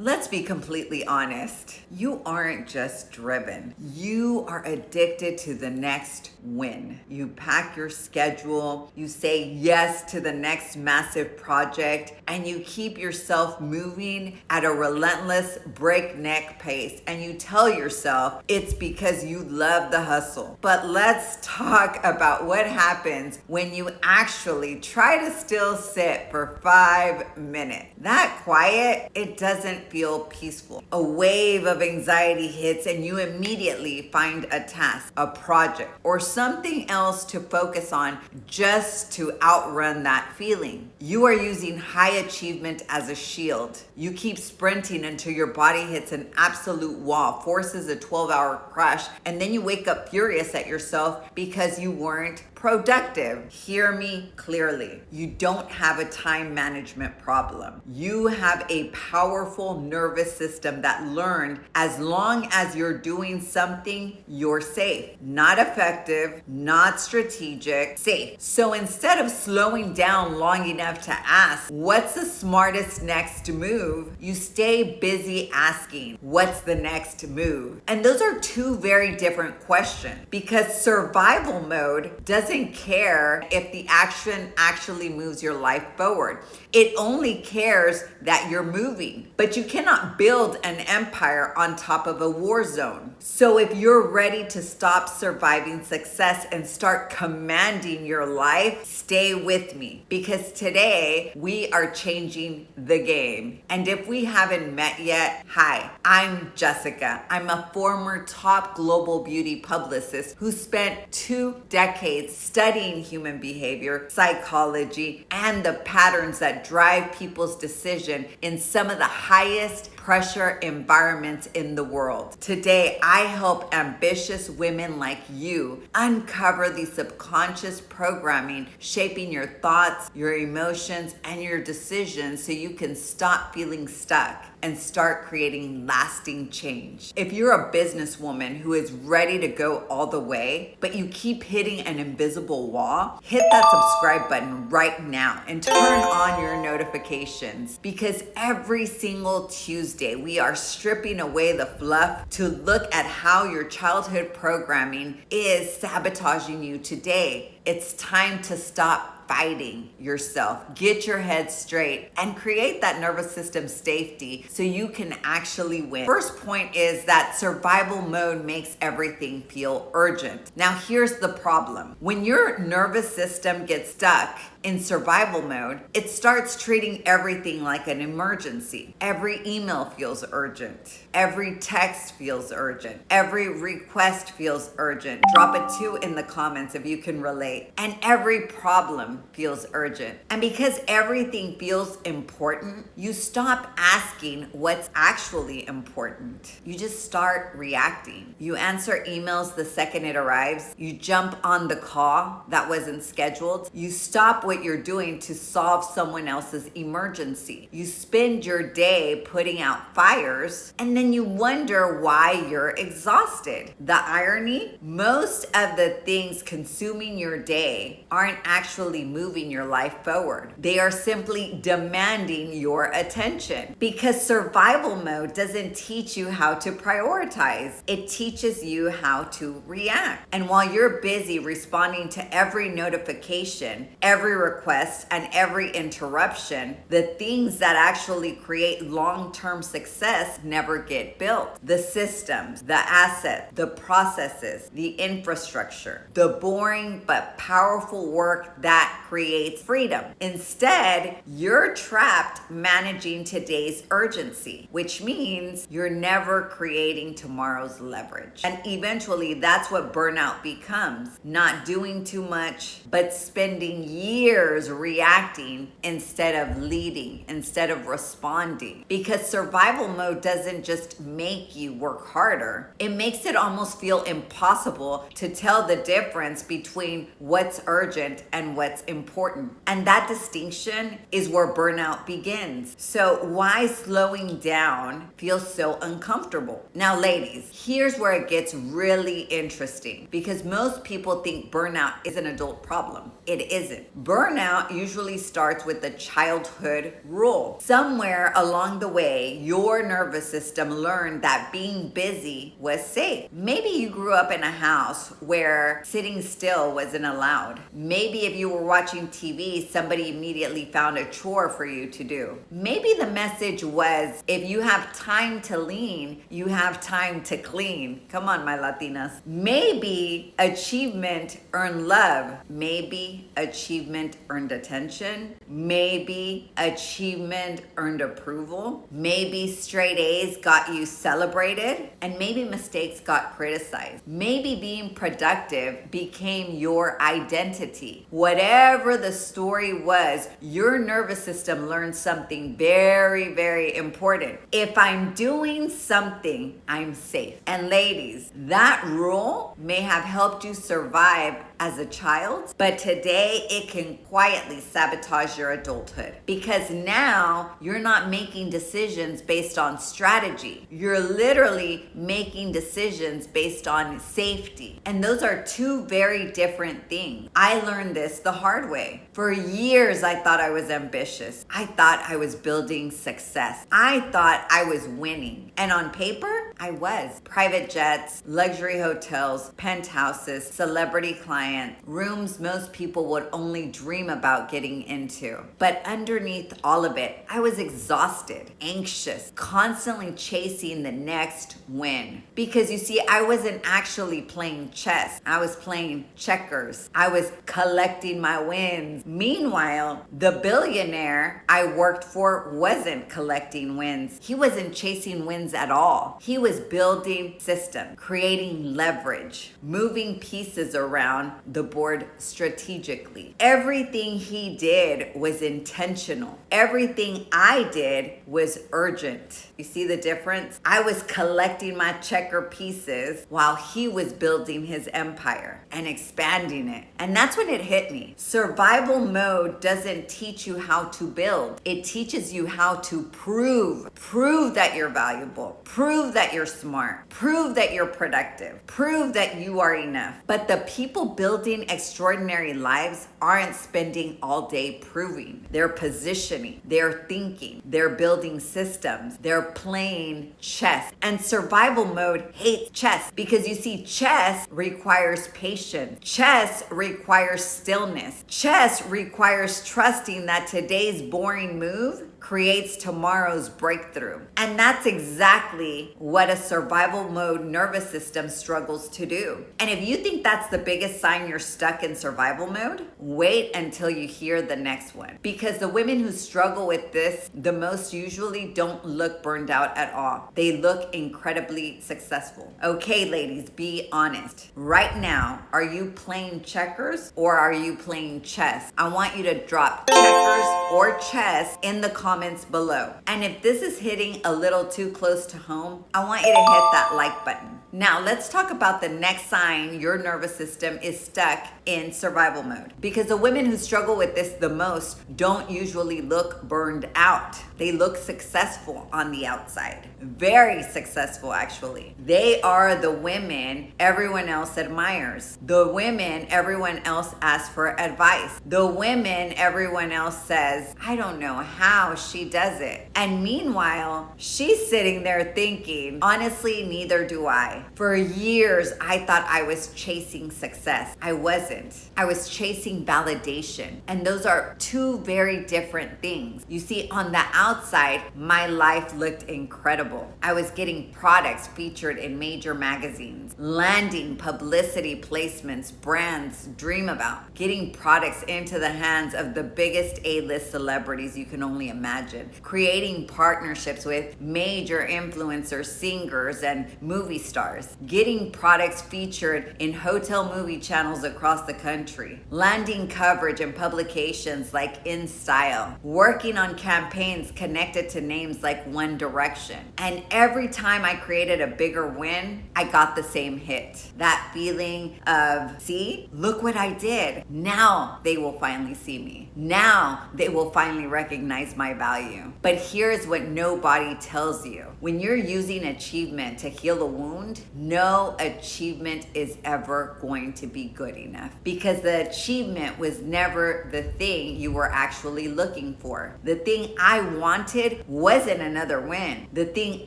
Let's be completely honest. You aren't just driven. You are addicted to the next win. You pack your schedule, you say yes to the next massive project, and you keep yourself moving at a relentless breakneck pace. And you tell yourself it's because you love the hustle. But let's talk about what happens when you actually try to still sit for 5 minutes. That quiet, it doesn't feel peaceful. A wave of anxiety hits and you immediately find a task, a project, or something else to focus on just to outrun that feeling. You are using high achievement as a shield. You keep sprinting until your body hits an absolute wall, forces a 12-hour crash, and then you wake up furious at yourself because you weren't productive. Hear me clearly. You don't have a time management problem. You have a powerful nervous system that learned as long as you're doing something, you're safe. Not effective, not strategic, safe. So instead of slowing down long enough to ask, what's the smartest next move? You stay busy asking, what's the next move? And those are two very different questions, because survival mode doesn't care if the action actually moves your life forward. It only cares that you're moving. But you cannot build an empire on top of a war zone. So if you're ready to stop surviving success and start commanding your life, stay with me, because today we are changing the game. And if we haven't met yet, hi, I'm Jessica. I'm a former top global beauty publicist who spent 2 decades studying human behavior, psychology, and the patterns that drive people's decision in some of the highest pressure environments in the world. Today, I help ambitious women like you uncover the subconscious programming shaping your thoughts, your emotions, and your decisions so you can stop feeling stuck and start creating lasting change. If you're a businesswoman who is ready to go all the way, but you keep hitting an invisible wall, hit that subscribe button right now and turn on your notifications, because every single Tuesday we are stripping away the fluff to look at how your childhood programming is sabotaging you today. It's time to stop fighting yourself. Get your head straight and create that nervous system safety so you can actually win. First point is that survival mode makes everything feel urgent. Now here's the problem. When your nervous system gets stuck in survival mode, it starts treating everything like an emergency. Every email feels urgent. Every text feels urgent. Every request feels urgent. Drop a 2 in the comments if you can relate. And every problem feels urgent. And because everything feels important, you stop asking what's actually important. You just start reacting. You answer emails the second it arrives. You jump on the call that wasn't scheduled. You stop what you're doing to solve someone else's emergency. You spend your day putting out fires, and then you wonder why you're exhausted. The irony? Most of the things consuming your day aren't actually moving your life forward. They are simply demanding your attention, because survival mode doesn't teach you how to prioritize. It teaches you how to react. And while you're busy responding to every notification, every request, and every interruption, the things that actually create long-term success never get built. The systems, the assets, the processes, the infrastructure, the boring but powerful work that creates freedom. Instead, you're trapped managing today's urgency, which means you're never creating tomorrow's leverage. And eventually, that's what burnout becomes. Not doing too much, but spending years reacting instead of leading, instead of responding. Because survival mode doesn't just make you work harder, it makes it almost feel impossible to tell the difference between what's urgent and what's what's important. And that distinction is where burnout begins. So why slowing down feels so uncomfortable? Now, ladies, here's where it gets really interesting, because most people think burnout is an adult problem. It isn't. Burnout usually starts with the childhood rule. Somewhere along the way, your nervous system learned that being busy was safe. Maybe you grew up in a house where sitting still wasn't allowed. Maybe if you were watching TV, somebody immediately found a chore for you to do. Maybe the message was, if you have time to lean, you have time to clean. Come on, my Latinas. Maybe achievement earned love. Maybe achievement earned attention. Maybe achievement earned approval. Maybe straight A's got you celebrated. And maybe mistakes got criticized. Maybe being productive became your identity. Whatever the story was, your nervous system learned something very, very important. If I'm doing something, I'm safe. And ladies, that rule may have helped you survive as a child, but today it can quietly sabotage your adulthood, because now you're not making decisions based on strategy. You're literally making decisions based on safety. And those are two very different things. I learned this the hard way. For years, I thought I was ambitious. I thought I was building success. I thought I was winning. And on paper, I was. Private jets, luxury hotels, penthouses, celebrity clients, rooms most people would only dream about getting into. But underneath all of it, I was exhausted, anxious, constantly chasing the next win. Because you see, I wasn't actually playing chess. I was playing checkers. I was collecting my wins. Meanwhile, the billionaire I worked for wasn't collecting wins. He wasn't chasing wins at all. He was building system, creating leverage, moving pieces around the board strategically. Everything he did was intentional. Everything I did was urgent. You see the difference? I was collecting my checker pieces while he was building his empire and expanding it. And that's when it hit me. Survival mode doesn't teach you how to build. It teaches you how to prove. Prove that you're valuable. Prove that you're smart. Prove that you're productive. Prove that you are enough. But the people building extraordinary lives aren't spending all day proving. They're positioning. They're thinking. They're building systems. They're playing chess. And survival mode hates chess, because you see, chess requires patience. Chess requires stillness. Chess requires trusting that today's boring move creates tomorrow's breakthrough. And that's exactly what a survival mode nervous system struggles to do. And if you think that's the biggest sign you're stuck in survival mode, wait until you hear the next one. Because the women who struggle with this the most usually don't look burned out at all. They look incredibly successful. Okay, ladies, be honest. Right now, are you playing checkers or are you playing chess? I want you to drop checkers or chess in the comments below. And if this is hitting a little too close to home, I want you to hit that like button. Now, let's talk about the next sign your nervous system is stuck in survival mode. Because the women who struggle with this the most don't usually look burned out. They look successful on the outside. Very successful, actually. They are the women everyone else admires. The women everyone else asks for advice. The women everyone else says, I don't know how she does it. And meanwhile, she's sitting there thinking, honestly, neither do I. For years, I thought I was chasing success. I wasn't. I was chasing validation. And those are two very different things. You see, on the outside, my life looked incredible. I was getting products featured in major magazines, landing publicity placements brands dream about, getting products into the hands of the biggest A-list celebrities you can only imagine. imagine, creating partnerships with major influencers, singers, and movie stars, getting products featured in hotel movie channels across the country, landing coverage in publications like In Style, working on campaigns connected to names like One Direction. And every time I created a bigger win, I got the same hit. That feeling of, see, look what I did. Now they will finally see me. Now they will finally recognize my value. But here's what nobody tells you. When you're using achievement to heal a wound, no achievement is ever going to be good enough, because the achievement was never the thing you were actually looking for. The thing I wanted wasn't another win. The thing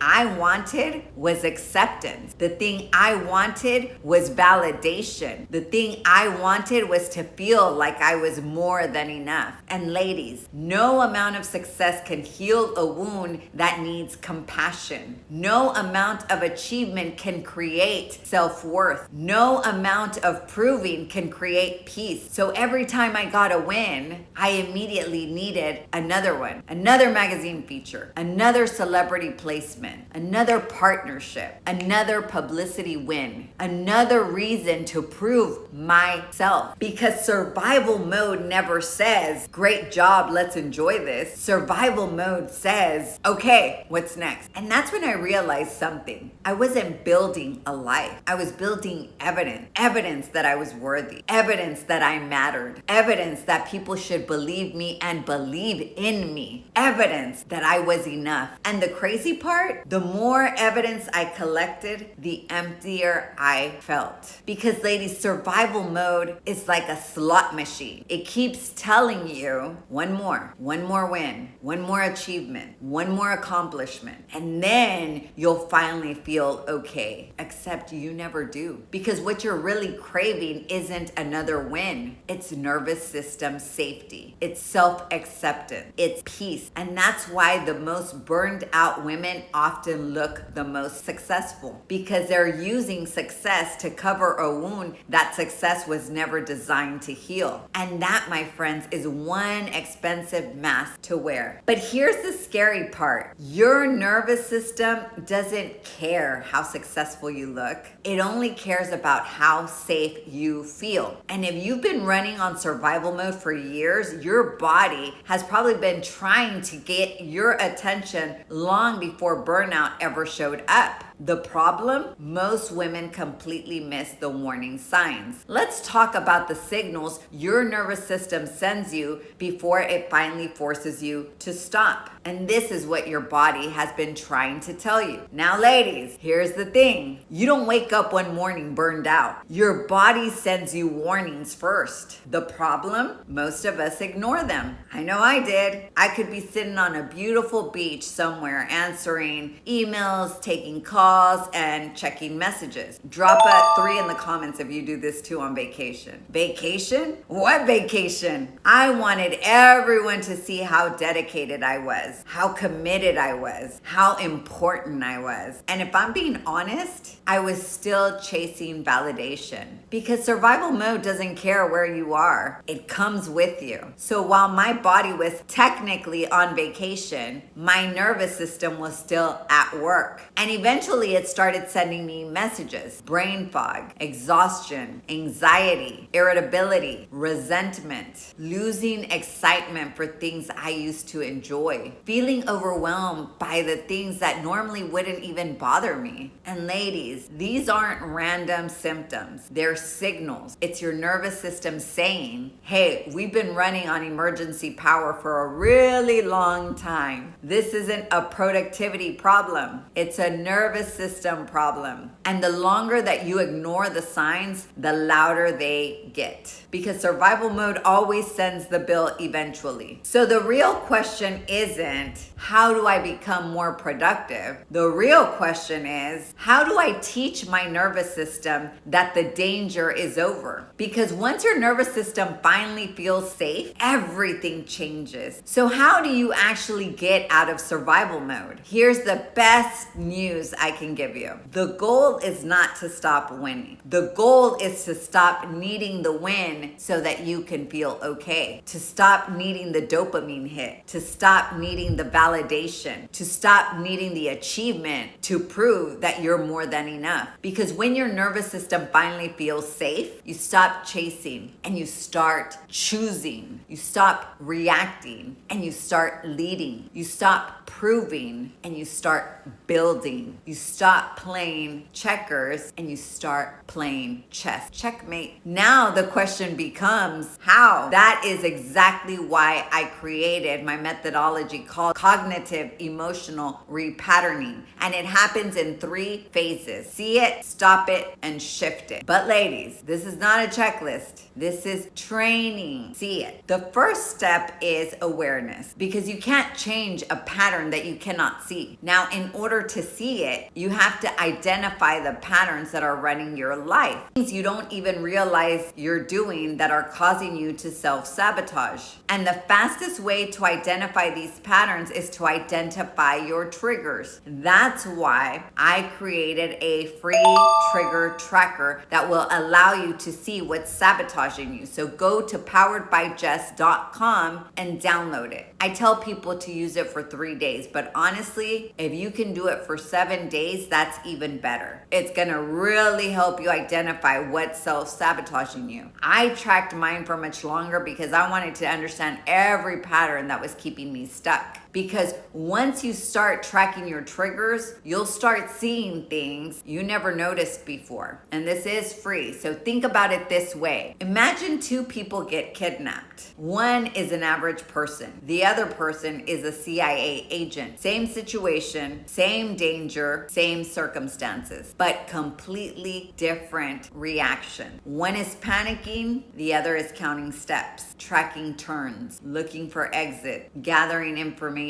I wanted was acceptance. The thing I wanted was validation. The thing I wanted was to feel like I was more than enough. And ladies, no amount of success can heal a wound that needs compassion. No amount of achievement can create self-worth. No amount of proving can create peace. So every time I got a win, I immediately needed another one, another magazine feature, another celebrity placement, another partnership, another publicity win, another reason to prove myself. Because survival mode never says, great job, let's enjoy this. Survival mode says, okay, what's next? And that's when I realized something. I wasn't building a life. I was building evidence. Evidence that I was worthy. Evidence that I mattered. Evidence that people should believe me and believe in me. Evidence that I was enough. And the crazy part, the more evidence I collected, the emptier I felt. Because ladies, survival mode is like a slot machine. It keeps telling you one more win, one more achievement, one more accomplishment, and then you'll finally feel okay. Except you never do. Because what you're really craving isn't another win. It's nervous system safety. It's self-acceptance. It's peace. And that's why the most burned out women often look the most successful, because they're using success to cover a wound that success was never designed to heal. And that, my friends, is one expensive mask to wear. But here's the scary part. Your nervous system doesn't care how successful you look. It only cares about how safe you feel. And if you've been running on survival mode for years, your body has probably been trying to get your attention long before burnout ever showed up. The problem? Most women completely miss the warning signs. Let's talk about the signals your nervous system sends you before it finally forces you to stop. And this is what your body has been trying to tell you. Now, ladies, here's the thing. You don't wake up one morning burned out. Your body sends you warnings first. The problem? Most of us ignore them. I know I did. I could be sitting on a beautiful beach somewhere answering emails, taking calls, and checking messages. Drop a 3 in the comments if you do this too on vacation. Vacation? What vacation? I wanted everyone to see how dedicated I was, how committed I was, how important I was. And if I'm being honest, I was still chasing validation, because survival mode doesn't care where you are. It comes with you. So while my body was technically on vacation, my nervous system was still at work. And eventually it started sending me messages: brain fog, exhaustion, anxiety, irritability, resentment, losing excitement for things I used to enjoy, feeling overwhelmed by the things that normally wouldn't even bother me. And ladies, these aren't random symptoms. They're signals. It's your nervous system saying, hey, we've been running on emergency power for a really long time. This isn't a productivity problem. It's a nervous system problem. And the longer that you ignore the signs, the louder they get. Because survival mode always sends the bill eventually. So the real question isn't, how do I become more productive? The real question is, how do I teach my nervous system that the danger is over? Because once your nervous system finally feels safe, everything changes. So how do you actually get out of survival mode? Here's the best news I can give you. The goal is not to stop winning. The goal is to stop needing the win so that you can feel okay. To stop needing the dopamine hit. to stop needing the validation, to stop needing the achievement to prove that you're more than enough. Because when your nervous system finally feels safe, you stop chasing and you start choosing. You stop reacting and you start leading. You stop proving and you start building. You stop playing checkers and you start playing chess. Checkmate. Now the question becomes how? That is exactly why I created my methodology called Cognitive-Emotional Repatterning. And it happens in 3 phases. See it, stop it, and shift it. But ladies, this is not a checklist. This is training. See it. The first step is awareness, because you can't change a pattern that you cannot see. Now, in order to see it, you have to identify the patterns that are running your life. Things you don't even realize you're doing that are causing you to self-sabotage. And the fastest way to identify these patterns is to identify your triggers. That's why I created a free trigger tracker that will allow you to see what's sabotaging you. So go to poweredbyjess.com and download it. I tell people to use it for 3 days, but honestly, if you can do it for 7 days, that's even better. It's gonna really help you identify what's self-sabotaging you. I tracked mine for much longer because I wanted to understand every pattern that was keeping me stuck. Because once you start tracking your triggers, you'll start seeing things you never noticed before. And this is free. So think about it this way. Imagine 2 people get kidnapped. One is an average person. The other person is a CIA agent. Same situation, same danger, same circumstances, but completely different reaction. One is panicking, the other is counting steps, tracking turns, looking for exit, gathering information,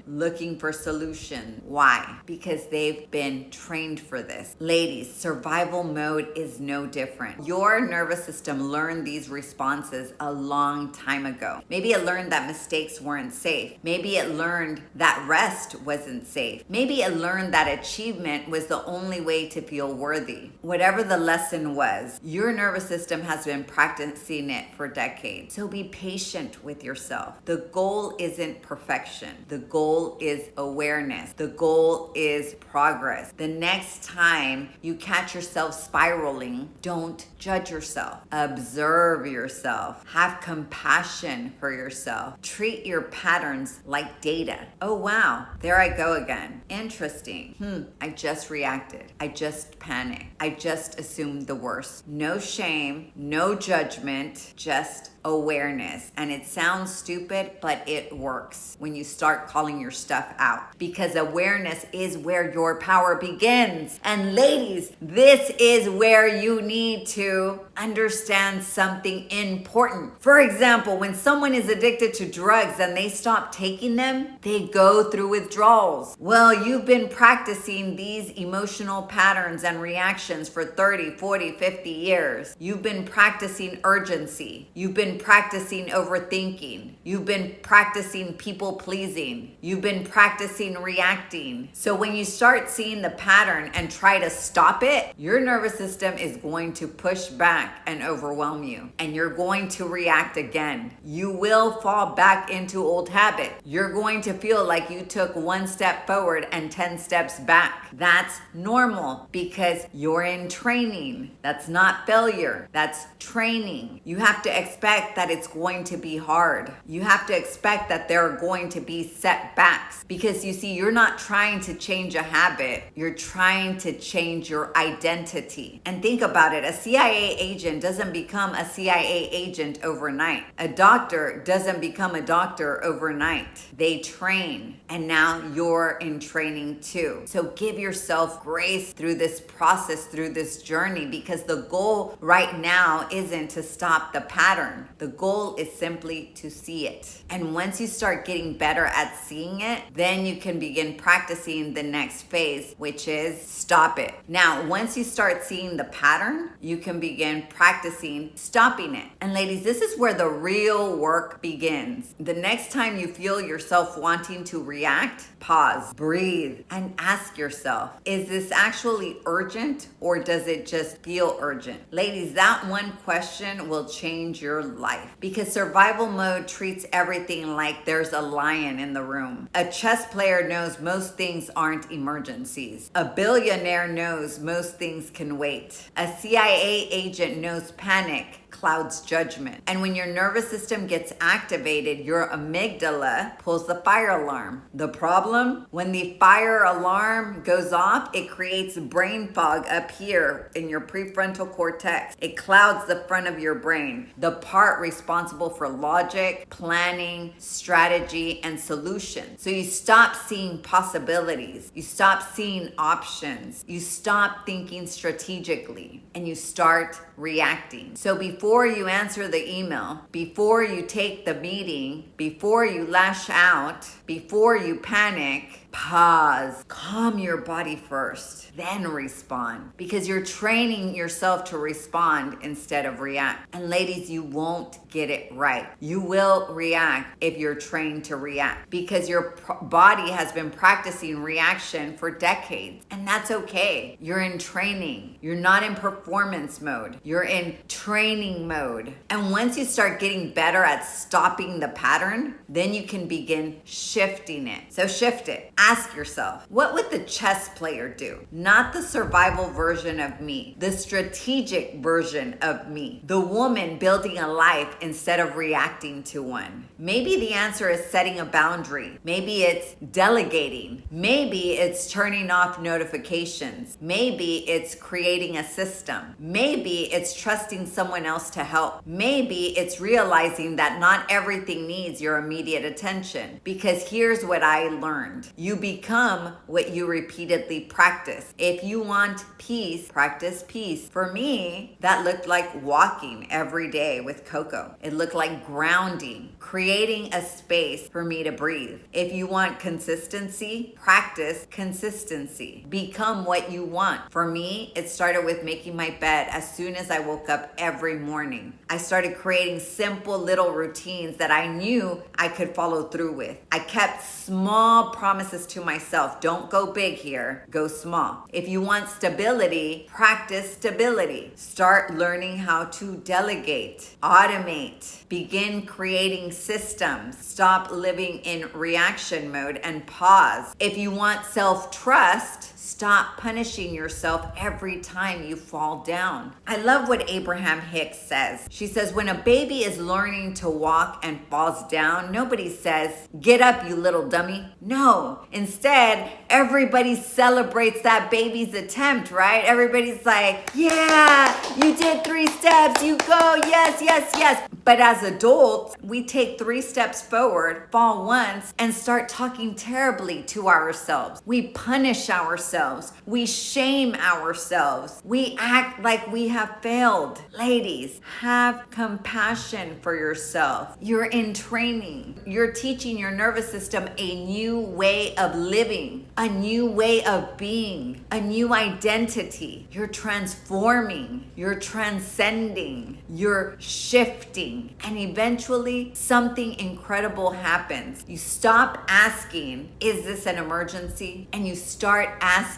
looking for solution. Why? Because they've been trained for this. Ladies, survival mode is no different. Your nervous system learned these responses a long time ago. Maybe it learned that mistakes weren't safe. Maybe it learned that rest wasn't safe. Maybe it learned that achievement was the only way to feel worthy. Whatever the lesson was, your nervous system has been practicing it for decades. So be patient with yourself. The goal isn't perfection. The goal is awareness. The goal is progress. The next time you catch yourself spiraling, don't judge yourself. Observe yourself. Have compassion for yourself. Treat your patterns like data. Oh wow, there I go again. Interesting. I just reacted. I just panicked. I just assumed the worst. No shame, no judgment, just awareness. And it sounds stupid, but it works when you start calling your stuff out, because awareness is where your power begins. And ladies, this is where you need to understand something important. For example, when someone is addicted to drugs and they stop taking them, they go through withdrawals. Well, you've been practicing these emotional patterns and reactions for 30, 40, 50 years. You've been practicing urgency. You've been practicing overthinking. You've been practicing people pleasing. You've been practicing reacting. So when you start seeing the pattern and try to stop it, your nervous system is going to push back and overwhelm you. And you're going to react again. You will fall back into old habits. You're going to feel like you took 1 step forward and 10 steps back. That's normal because you're in training. That's not failure. That's training. You have to expect that it's going to be hard. You have to expect that there are going to be setbacks, because you see, you're not trying to change a habit. You're trying to change your identity. And think about it. A CIA agent doesn't become a CIA agent overnight. A doctor doesn't become a doctor overnight. They train, and now you're in training too. So give yourself grace through this process, through this journey, because the goal right now isn't to stop the pattern. The goal is simply to see it. And once you start getting better at seeing it, then you can begin practicing the next phase, which is stop it. Now, once you start seeing the pattern, you can begin practicing stopping it. And ladies, this is where the real work begins. The next time you feel yourself wanting to react, pause, breathe, and ask yourself, is this actually urgent, or does it just feel urgent? Ladies, that one question will change your life, because survival mode treats everything like like there's a lion in the room. A chess player knows most things aren't emergencies. A billionaire knows most things can wait. A CIA agent knows panic clouds judgment. And when your nervous system gets activated, your amygdala pulls the fire alarm. The problem? When the fire alarm goes off, it creates brain fog up here in your prefrontal cortex. It clouds the front of your brain, the part responsible for logic, planning, strategy, and solutions. So you stop seeing possibilities. You stop seeing options. You stop thinking strategically, and you start reacting. So before you answer the email, before you take the meeting, before you lash out, before you panic, pause, calm your body first, then respond, because you're training yourself to respond instead of react. And ladies, you won't get it right. You will react if you're trained to react, because your body has been practicing reaction for decades, and that's okay. You're in training. You're not in performance mode. You're in training mode. And once you start getting better at stopping the pattern, then you can begin shifting it. So shift it. Ask yourself, what would the chess player do? Not the survival version of me, the strategic version of me, the woman building a life instead of reacting to one. Maybe the answer is setting a boundary. Maybe it's delegating. Maybe it's turning off notifications. Maybe it's creating a system. Maybe it's trusting someone else to help. Maybe it's realizing that not everything needs your immediate attention. Because here's what I learned. You become what you repeatedly practice. If you want peace, practice peace. For me, that looked like walking every day with Coco. It looked like grounding, creating a space for me to breathe. If you want consistency, practice consistency. Become what you want. For me, it started with making my bed as soon as I woke up every morning. I started creating simple little routines that I knew I could follow through with. I kept small promises to myself. Don't go big here, go small. If you want stability, practice stability. Start learning how to delegate, automate, begin creating systems. Stop living in reaction mode and pause. If you want self-trust, stop punishing yourself every time you fall down. I love what Abraham Hicks says. She says, when a baby is learning to walk and falls down, nobody says, get up, you little dummy. No, instead, everybody celebrates that baby's attempt, right? Everybody's like, yeah, you did 3 steps, you go, yes, yes, yes. But as adults, we take 3 steps forward, fall once, and start talking terribly to ourselves. We punish ourselves. We shame ourselves. We act like we have failed. Ladies, have compassion for yourself. You're in training. You're teaching your nervous system a new way of living, a new way of being, a new identity. You're transforming. You're transcending. You're shifting. And eventually something incredible happens. You stop asking, is this an emergency? And you start asking,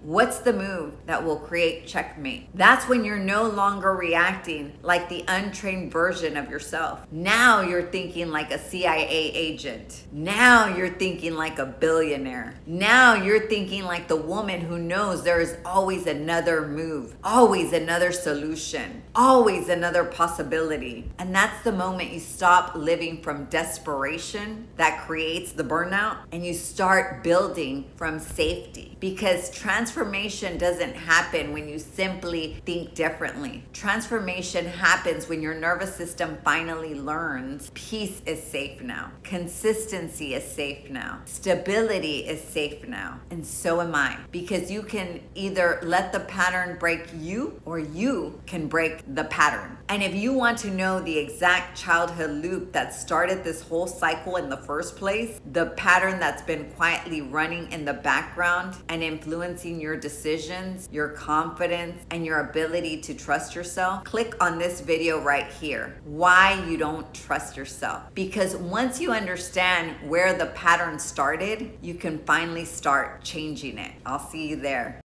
what's the move that will create checkmate? That's when you're no longer reacting like the untrained version of yourself. Now you're thinking like a CIA agent. Now you're thinking like a billionaire. Now you're thinking like the woman who knows there is always another move, always another solution, always another possibility. And that's the moment you stop living from desperation that creates the burnout, and you start building from safety. Because transformation doesn't happen when you simply think differently. Transformation happens when your nervous system finally learns peace is safe now. Consistency is safe now. Stability is safe now. And so am I. Because you can either let the pattern break you, or you can break the pattern. And if you want to know the exact childhood loop that started this whole cycle in the first place, the pattern that's been quietly running in the background and influencing your decisions, your confidence, and your ability to trust yourself, click on this video right here. Why you don't trust yourself. Because once you understand where the pattern started, you can finally start changing it. I'll see you there.